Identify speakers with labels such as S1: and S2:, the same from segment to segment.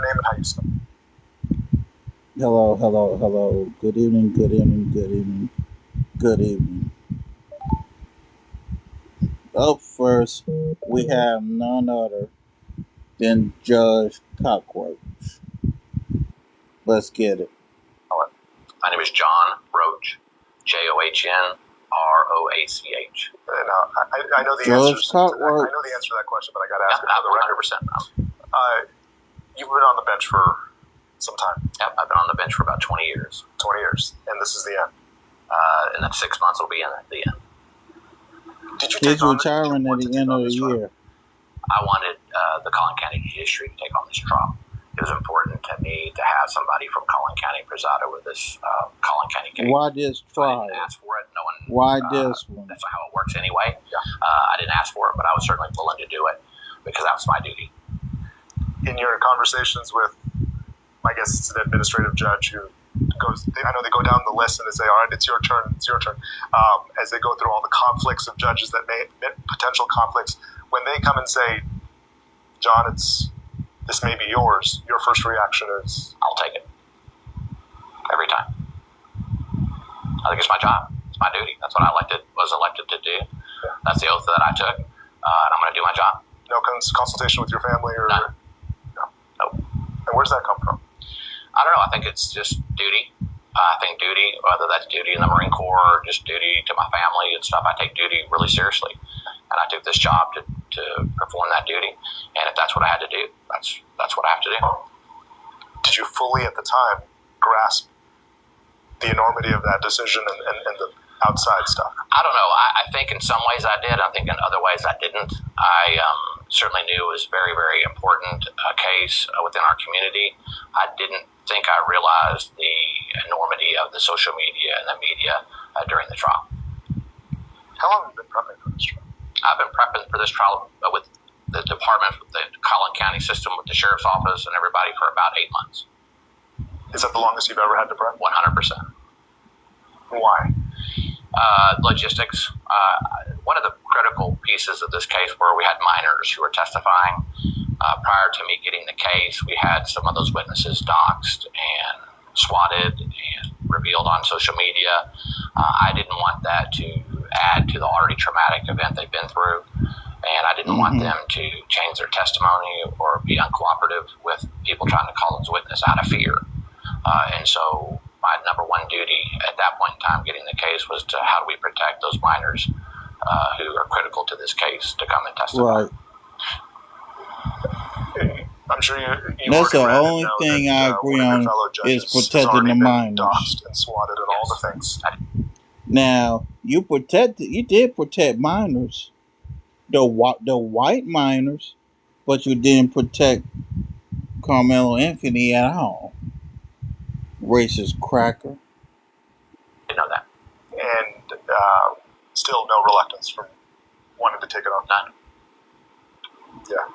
S1: name and how you spell.
S2: Hello, hello, hello. Good evening, good evening, good evening, good evening. Up first, we have none other than Judge Cockroach. Let's get it.
S3: My name is John Roach, JOHNROACH.
S1: And I know the
S2: Judge
S1: answers.
S2: Cockroach.
S1: I know the answer to that question, but I got to ask it for the record.
S3: 100%.
S1: You've been on the bench for some time.
S3: Yep, I've been on the bench for about 20 years.
S1: 20 years, and this is the end.
S3: In the 6 months, will be in the end.
S1: Did you
S2: He's
S1: take on
S2: retiring at the end of the year.
S3: I wanted the Collin County Judiciary to take on this trial. It was important to me to have somebody from Collin County preside over this Collin County case.
S2: Why this trial?
S3: I didn't ask for it. No one.
S2: Why this one?
S3: That's not how it works anyway. Yeah. I didn't ask for it, but I was certainly willing to do it because that was my duty.
S1: In your conversations with, I guess it's an administrative judge who goes, I know they go down the list and they say, all right, it's your turn, it's your turn. As they go through all the conflicts of judges that may, potential conflicts, when they come and say, John, this may be yours, your first reaction is?
S3: I'll take it. Every time. I think it's my job. It's my duty. That's what I was elected to do. Yeah. That's the oath that I took. And I'm going to do my job.
S1: No consultation with your family? Or
S3: None.
S1: No.
S3: Nope.
S1: And where does that come from?
S3: I don't know. I think it's just duty. I think duty, whether that's duty in the Marine Corps or just duty to my family and stuff, I take duty really seriously. And I took this job to perform that duty. And if that's what I had to do, that's what I have to do.
S1: Did you fully at the time grasp the enormity of that decision and the outside stuff?
S3: I don't know. I think in some ways I did. I think in other ways I didn't. I certainly knew it was very, very important case within our community. I didn't think I realized the enormity of the social media and the media during the trial.
S1: How long have you been prepping for this trial?
S3: I've been prepping for this trial with the department, with the Collin County system, with the sheriff's office, and everybody for about 8 months.
S1: Is that the longest you've ever had to prep?
S3: 100%.
S1: Why?
S3: Logistics. One of the critical pieces of this case were we had minors who were testifying. Prior to me getting the case, we had some of those witnesses doxxed and swatted and revealed on social media. I didn't want that to add to the already traumatic event they've been through, and I didn't want them to change their testimony or be uncooperative with people trying to call as witness out of fear. And so my number one duty at that point in time getting the case was to how do we protect those minors who are critical to this case to come and testify.
S2: Right.
S1: I'm sure you
S2: that's the only thing I agree on is protecting the minors.
S1: Doxxed and swatted and all the things.
S2: Now, you did protect minors, the white minors, but you didn't protect Carmelo Anthony at all. Racist cracker.
S3: You know that.
S1: And still no reluctance from wanting to take it on.
S3: None.
S1: Yeah.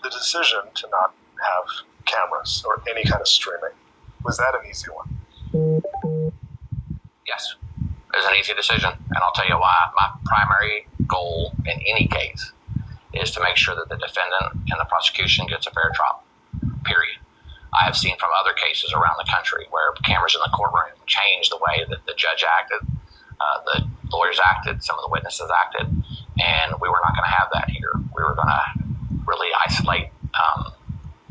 S1: The decision to not have cameras or any kind of streaming, was that an easy one?
S3: Yes. It was an easy decision, and I'll tell you why. My primary goal in any case is to make sure that the defendant and the prosecution gets a fair trial, period. I have seen from other cases around the country where cameras in the courtroom changed the way that the judge acted, the lawyers acted, some of the witnesses acted, and we were not going to have that here. We were going to really isolate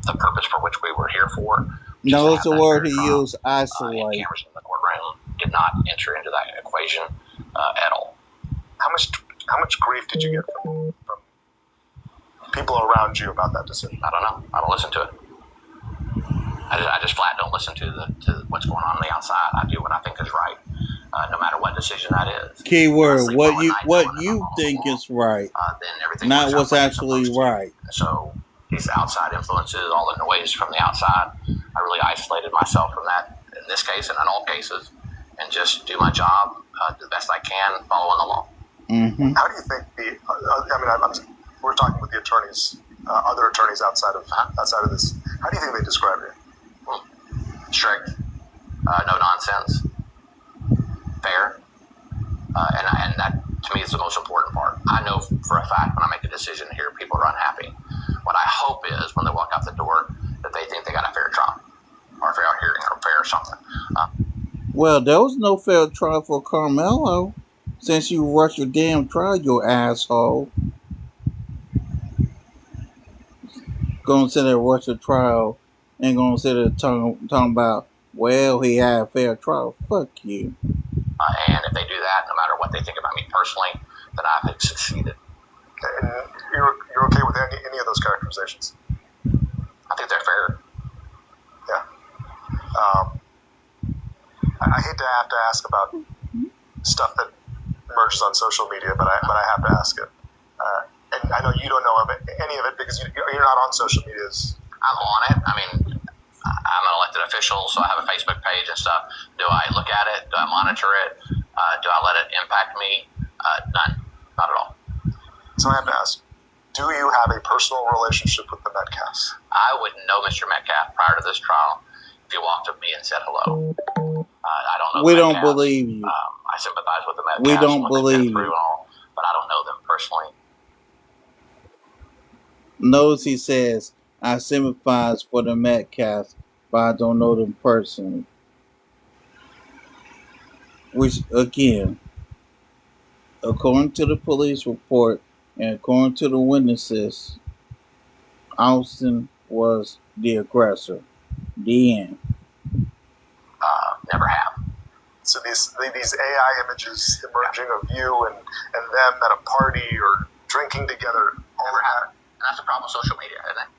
S3: the purpose for which we were here for.
S2: No, it's the word he used, isolate.
S3: Cameras in the courtroom did not enter into that equation at all.
S1: How much grief did you get from people around you about that decision?
S3: I don't know. I don't listen to it. I just flat don't listen to what's going on the outside. I do what I think is right, no matter what decision that is.
S2: Keyword: what you think is right,
S3: then everything
S2: not what's actually right.
S3: So these outside influences, all the noise from the outside, I really isolated myself from that in this case and in all cases, and just do my job the best I can, following the law.
S2: Mm-hmm.
S1: How do you think we're talking with the attorneys, other attorneys outside of this. How do you think they describe you?
S3: Strict, no nonsense, fair, and that to me is the most important part. I know for a fact when I make a decision here, people are unhappy. What I hope is when they walk out the door,
S2: Well, there was no fair trial for Carmelo. Since you rushed your damn trial, you asshole. Gonna sit there rush a trial and gonna sit there talking about, well, he had a fair trial. Fuck you.
S3: And if they do that, no matter what they think about me personally, then I've succeeded.
S1: And you're okay with any of those characterizations?
S3: I think they're fair.
S1: Yeah. I hate to have to ask about stuff that emerges on social media, but I have to ask it. And I know you don't know of any of it because you're not on social medias.
S3: I'm on it. I mean, I'm an elected official, so I have a Facebook page and stuff. Do I look at it? Do I monitor it? Do I let it impact me? None. Not at all.
S1: So I have to ask, do you have a personal relationship with the Metcalfs?
S3: I wouldn't know Mr. Metcalf prior to this trial if he walked up to me and said hello. I don't know.
S2: We don't believe you.
S3: I sympathize with the Metcalfs.
S2: We don't believe you.
S3: But I don't know them personally.
S2: Notice he says, I sympathize for the Metcalfs, but I don't know them personally. Which, again, according to the police report and according to the witnesses, Austin was the aggressor. The end.
S3: Never have.
S1: So these AI images emerging of you and them at a party or drinking together.
S3: Never have. And that's the problem with social media, isn't it?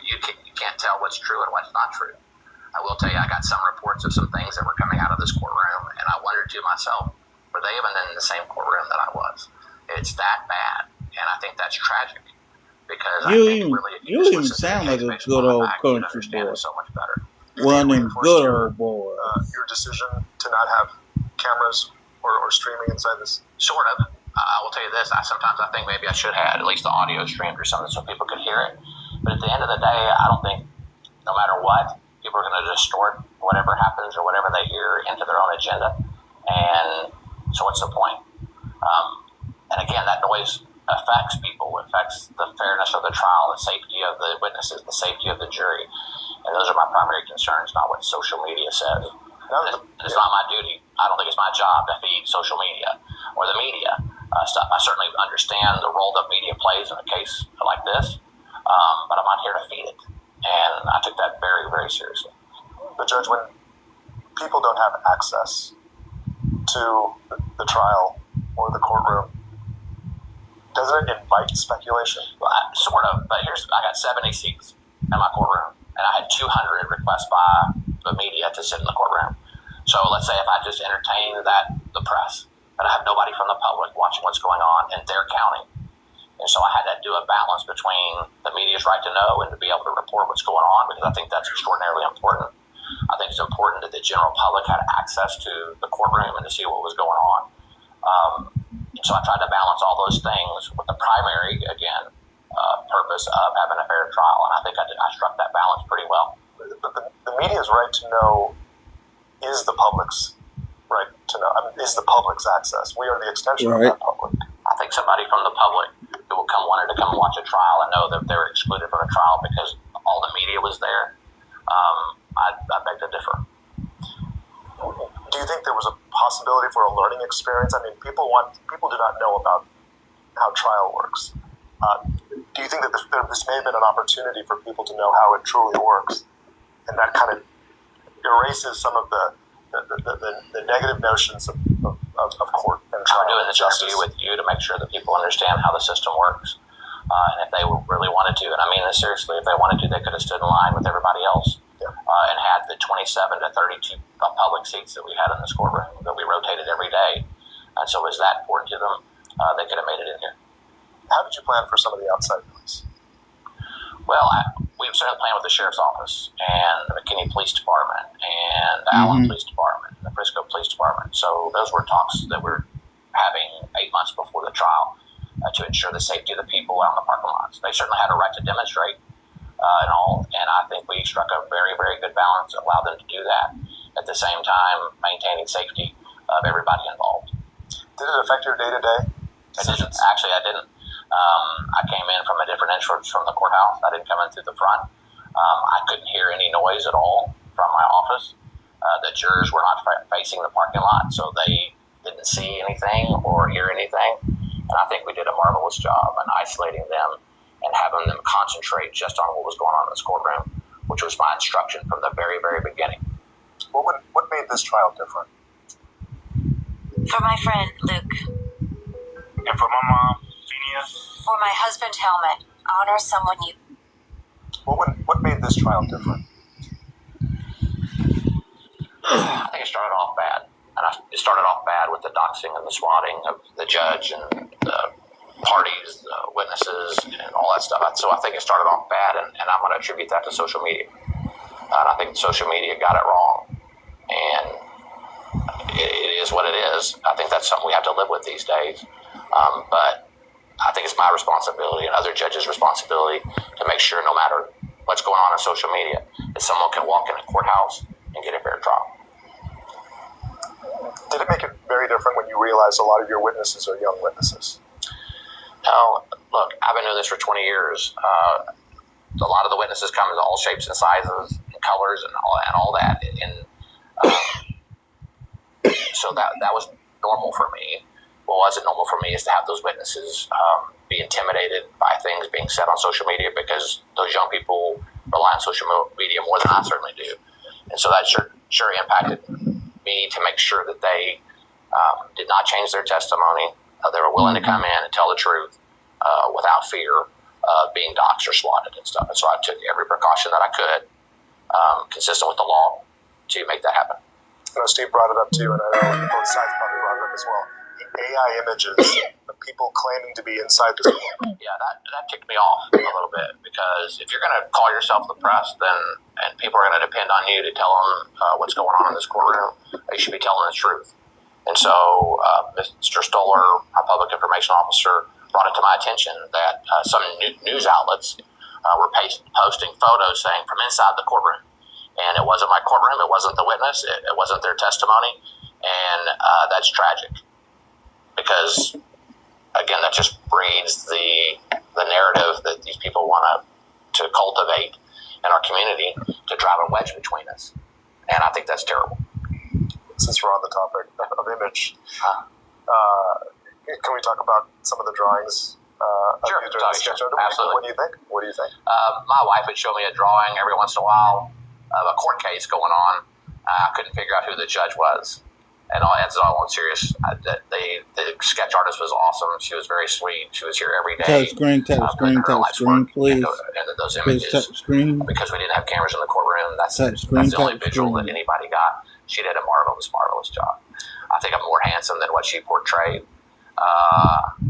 S3: You can't tell what's true and what's not true. I will tell you, I got some reports of some things that were coming out of this courtroom, and I wondered to myself, were they even in the same courtroom that I was? It's that bad, and I think that's tragic. Because
S2: you even sound like a good old country boy.
S3: So much better.
S2: One of them good old boys.
S1: Your decision to not have cameras or streaming inside this?
S3: Sort of. I will tell you this, sometimes I think maybe I should have at least the audio streamed or something so people could hear it. But at the end of the day, I don't think, no matter what, people are going to distort whatever happens or whatever they hear into their own agenda. And so what's the point? And again, that noise affects people, affects the fairness of the trial, the safety of the witnesses, the safety of the jury. And those are my primary concerns, not what social media says. It's not my duty. I don't think it's my job to feed social media or the media stuff. I certainly understand the role that media plays in a case like this, but I'm not here to feed it. And I took that very, very seriously.
S1: But Judge, when people don't have access to the trial or the courtroom, doesn't it invite speculation?
S3: Well, sort of, but I got 70 seats in my courtroom, and I had 200 requests by the media to sit in the courtroom. So let's say if I just entertain the press, but I have nobody from the public watching what's going on, and they're counting. And so I had to do a balance between the media's right to know and to be able to report what's going on, because I think that's extraordinarily important. I think it's important that the general public had access to the courtroom and to see what was going on. And so I tried to balance all those things with the primary, again, purpose of having a fair trial. And I think I struck that balance pretty well.
S1: But the media's right to know is the public's right to know. I mean, is the public's access. We are the extension of that public.
S3: I think somebody from the public who wanted to come watch a trial and know that they were excluded from a trial because all the media was there, I beg to differ.
S1: Do you think there was a possibility for a learning experience? I mean, people do not know about how trial works. Do you think that this may have been an opportunity for people to know how it truly works, and that kind of erases some of the negative notions of court and trial?
S3: I'm doing this interview with you to make sure that people understand how the system works, and if they really wanted to, and I mean this seriously, if they wanted to, they could have stood in line with everybody else. And had the 27 to 32 public seats that we had in this courtroom that we rotated every day. And so was that important to them? They could have made it in here.
S1: How did you plan for some of the outside noise?
S3: Well, we started playing with the Sheriff's Office and the McKinney Police Department and the Allen Police Department and the Frisco Police Department. So those were talks that we're having 8 months before the trial to ensure the safety of the people out in the parking lots. They certainly had a right to demonstrate and all, and I think we struck a very, very good balance that allowed them to do that. At the same time, maintaining safety of everybody involved.
S1: Did it affect your day-to-day decisions?
S3: Actually, I didn't. I came in from a different entrance from the courthouse. I didn't come in through the front. I couldn't hear any noise at all from my office. The jurors were not facing the parking lot, so they didn't see anything or hear anything. And I think we did a marvelous job in isolating them and having them concentrate just on what was going on in this courtroom, which was my instruction from the very, very beginning.
S1: What made this trial different?
S4: For my friend, Luke.
S1: And for my mom, Phineas?
S4: For my husband, Helmut. Honor someone you...
S1: What made this trial different?
S3: I think it started off bad. And it started off bad with the doxing and the swatting of the judge and the parties, the witnesses, and all that stuff. So I think it started off bad, and I'm going to attribute that to social media. And I think social media got it wrong. And it is what it is. I think that's something we have to live with these days. But I think it's my responsibility and other judges' responsibility to make sure no matter what's going on social media, that someone can walk in a courthouse and get a fair trial.
S1: Did it make it very different when you realized a lot of your witnesses are young witnesses?
S3: No, look, I've been doing this for 20 years. A lot of the witnesses come in all shapes and sizes and colors and all that. And so that was normal for me. What wasn't normal for me is to have those witnesses be intimidated by things being said on social media, because those young people rely on social media more than I certainly do. And so that sure impacted me to make sure that they did not change their testimony. They were willing to come in and tell the truth without fear of being doxxed or swatted and stuff. And so I took every precaution that I could, consistent with the law, to make that happen.
S1: I know Steve brought it up too, and I know both sides probably brought it up as well. The AI images of people claiming to be inside this courtroom.
S3: Yeah, that ticked me off a little bit, because if you're going to call yourself the press, and people are going to depend on you to tell them what's going on in this courtroom, you should be telling the truth. And so Mr. Stoller, our public information officer, brought it to my attention that some news outlets were posting photos saying from inside the courtroom. And it wasn't my courtroom, it wasn't the witness, it wasn't their testimony, and that's tragic. Because, again, that just breeds the narrative that these people want to cultivate in our community to drive a wedge between us. And I think that's terrible.
S1: Since we're on the topic of image, can we talk about some of the drawings
S3: Sure,
S1: of you during the sketch?
S3: absolutely.
S1: What do you think? What do you think?
S3: My wife would show me a drawing every once in a while of a court case going on. I couldn't figure out who the judge was. And that's all I'm serious. The sketch artist was awesome. She was very sweet. She was here every day.
S2: Tap screen, please.
S3: And those images,
S2: Tap screen.
S3: because we didn't have cameras in the courtroom, that's the
S2: Screen.
S3: only visual that anybody got. She did a marvelous job. I think I'm more handsome than what she portrayed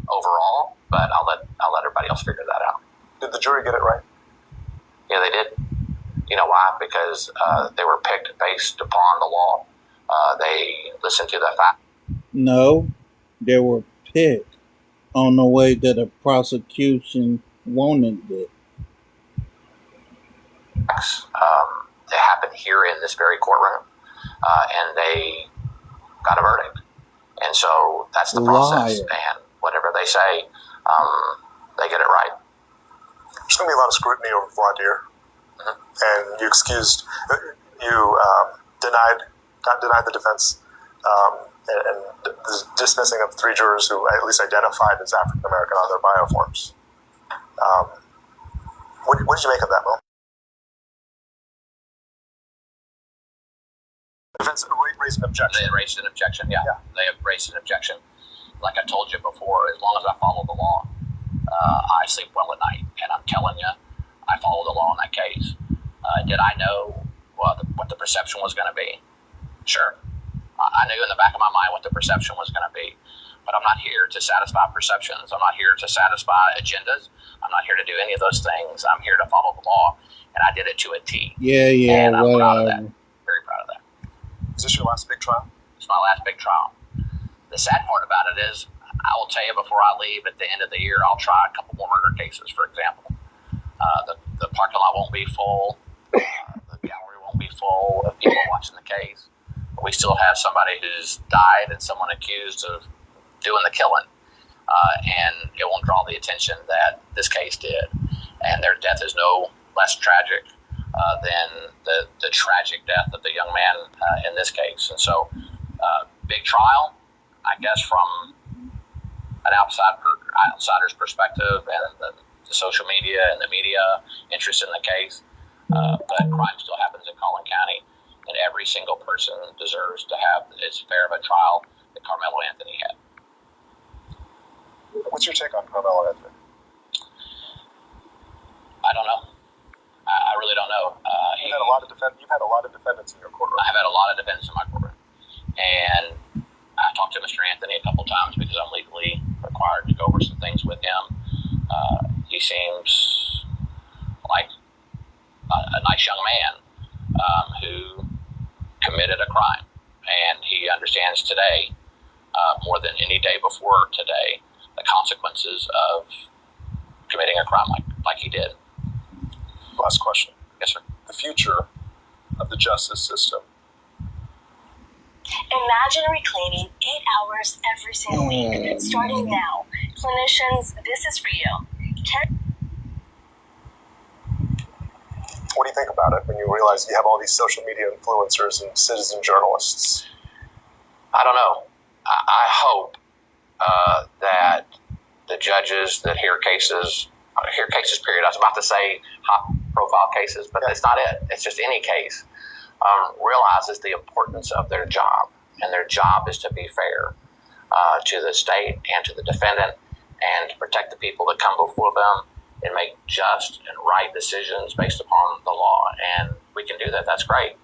S3: overall, but I'll let everybody else figure that out.
S1: Did the jury get it right?
S3: Yeah, they did. You know why? Because they were picked based upon the law. They listened to the fact.
S2: No, they were picked on the way that the prosecution wanted it.
S3: They happened here in this very courtroom, and they got a verdict. And so that's the process. And whatever they say, they get it right.
S1: There's going to be a lot of scrutiny over voir dire. And you denied the defense and the dismissing of 3 jurors who at least identified as African American on their bioforms. What did you make of that, Mo? The defense raised an objection.
S3: They raised an objection, yeah. They have raised an objection. Like I told you before, as long as I follow the law, I sleep well at night. And I'm telling you, I follow the law in that case. Did I know what the perception was going to be? Sure. I knew in the back of my mind what the perception was going to be. But I'm not here to satisfy perceptions. I'm not here to satisfy agendas. I'm not here to do any of those things. I'm here to follow the law. And I did it to a T.
S2: Yeah,
S3: and I'm proud of that. Very proud of that.
S1: Is this your last big trial?
S3: It's my last big trial. The sad part about it is, I will tell you before I leave at the end of the year, I'll try a couple more murder cases, for example. The parking lot won't be full. The gallery won't be full of people watching the case. But we still have somebody who's died and someone accused of doing the killing. And it won't draw the attention that this case did. And their death is no less tragic than the tragic death of the young man in this case. And so, big trial, I guess, from an outsider's perspective, and the social media and the media interest in the case. But crime still happens in Collin County, and every single person deserves to have as fair of a trial that Carmelo Anthony had.
S1: What's your take on Carmelo Anthony?
S3: I don't know. I really don't know.
S1: You've had a lot of defendants in your courtroom.
S3: I've had a lot of defendants in my courtroom, and I talked to Mr. Anthony a couple times because I'm legally required to go over some things with him. He seems like a nice young man who committed a crime, and he understands today, more than any day before today, the consequences of committing a crime like he did.
S1: Last question.
S3: Yes, sir.
S1: The future of the justice system.
S5: Imagine reclaiming 8 hours every single week. Starting now. Clinicians, this is for you.
S1: What do you think about it when you realize you have all these social media influencers and citizen journalists?
S3: I don't know. I hope that the judges that hear cases, period. I was about to say high-profile cases, but that's not it. It's just any case. Realizes the importance of their job, and their job is to be fair to the state and to the defendant, and to protect the people that come before them and make just and right decisions based upon the law. And we can do that. That's great.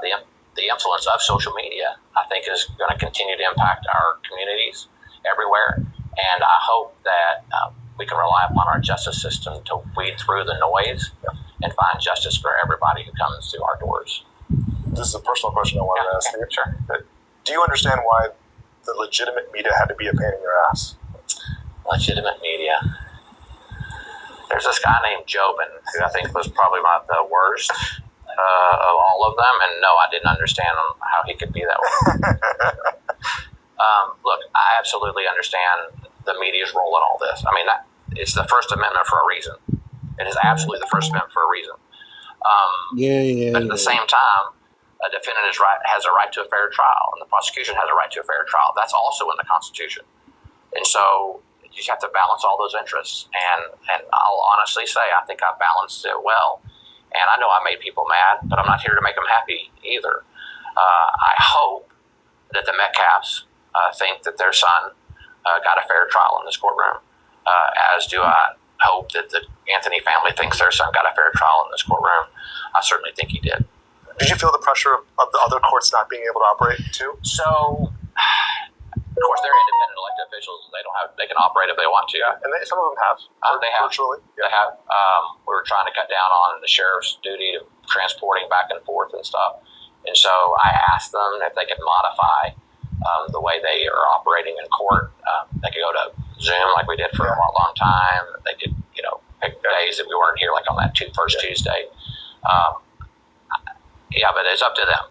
S3: The influence of social media, I think, is going to continue to impact our communities everywhere. And I hope that we can rely upon our justice system to weed through the noise and find justice for everybody who comes through our doors.
S1: This is a personal question I wanted to ask you.
S3: Sure.
S1: Do you understand why the legitimate media had to be a pain in your ass?
S3: Legitimate media. There's this guy named Jobin, who I think was probably the worst of all of them. And no, I didn't understand how he could be that way. Look, I absolutely understand the media's role in all this. I mean, it's the First Amendment for a reason. It is absolutely the First Amendment for a reason. But at the same time, a defendant has a right to a fair trial, and the prosecution has a right to a fair trial. That's also in the Constitution. And so you just have to balance all those interests. And I'll honestly say, I think I balanced it well. And I know I made people mad, but I'm not here to make them happy either. I hope that the Metcalfs think that their son got a fair trial in this courtroom, as do I hope that the Anthony family thinks their son got a fair trial in this courtroom. I certainly think he did.
S1: Did you feel the pressure of the other courts not being able to operate too?
S3: So, of course, they're independent elected officials. They can operate if they want to.
S1: Yeah, and some of them have.
S3: They have.
S1: Virtually. Yeah.
S3: They have. We were trying to cut down on the sheriff's duty of transporting back and forth and stuff. And so I asked them if they could modify the way they are operating in court. They could go to Zoom like we did for a long time. They could, pick days that we weren't here, like on that first Tuesday. Yeah, but it's up to them.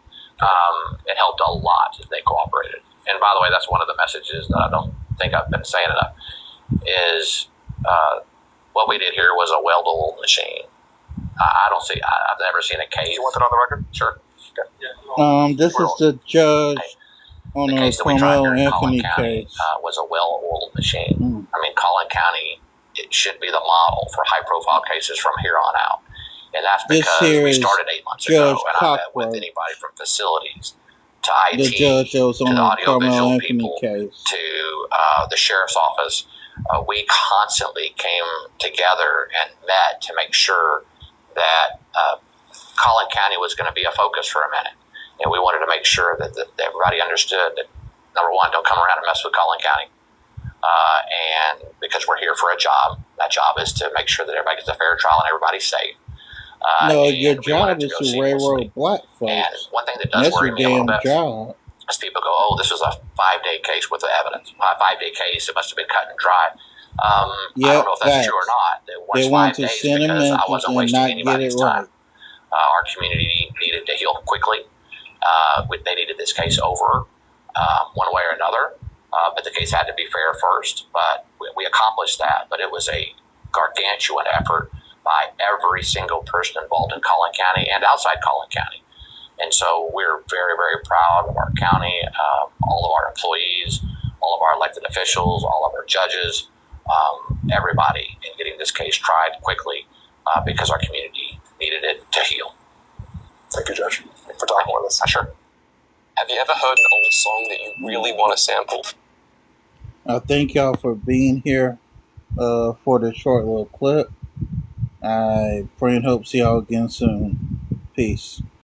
S3: It helped a lot that they cooperated. And by the way, that's one of the messages that I don't think I've been saying enough, is what we did here was a well-oiled machine. I've never seen a case.
S1: You want that on the record?
S3: Sure.
S1: Okay.
S2: This is the judge on the Carmelo Anthony case.
S3: Was a well-oiled machine. I mean, Collin County, it should be the model for high-profile cases from here on out. And that's because we started 8 months ago, and I met with anybody from facilities to IT,
S2: the judge that was on
S3: to the audiovisual people,
S2: case,
S3: to the sheriff's office. We constantly came together and met to make sure that Collin County was going to be a focus for a minute. And we wanted to make sure that everybody understood that, number one, don't come around and mess with Collin County. And because we're here for a job, that job is to make sure that everybody gets a fair trial and everybody's safe.
S2: Your job is to railroad black folks.
S3: And one thing that does worry me a little bit is people go, "Oh, this was a 5-day case with the evidence. A 5-day case, it must have been cut and dry." I don't know if that's true or not.
S2: They want to send a message and not get it right.
S3: Our community needed to heal quickly. They needed this case over one way or another. But the case had to be fair first. But we accomplished that. But it was a gargantuan effort by every single person involved in Collin County and outside Collin County. And so we're very, very proud of our county, all of our employees, all of our elected officials, all of our judges, everybody in getting this case tried quickly because our community needed it to heal.
S1: Thank you, Judge, for talking with us.
S3: Sure.
S6: Have you ever heard an old song that you really want to sample?
S2: Thank y'all for being here for the short little clip. I pray and hope see y'all again soon. Peace.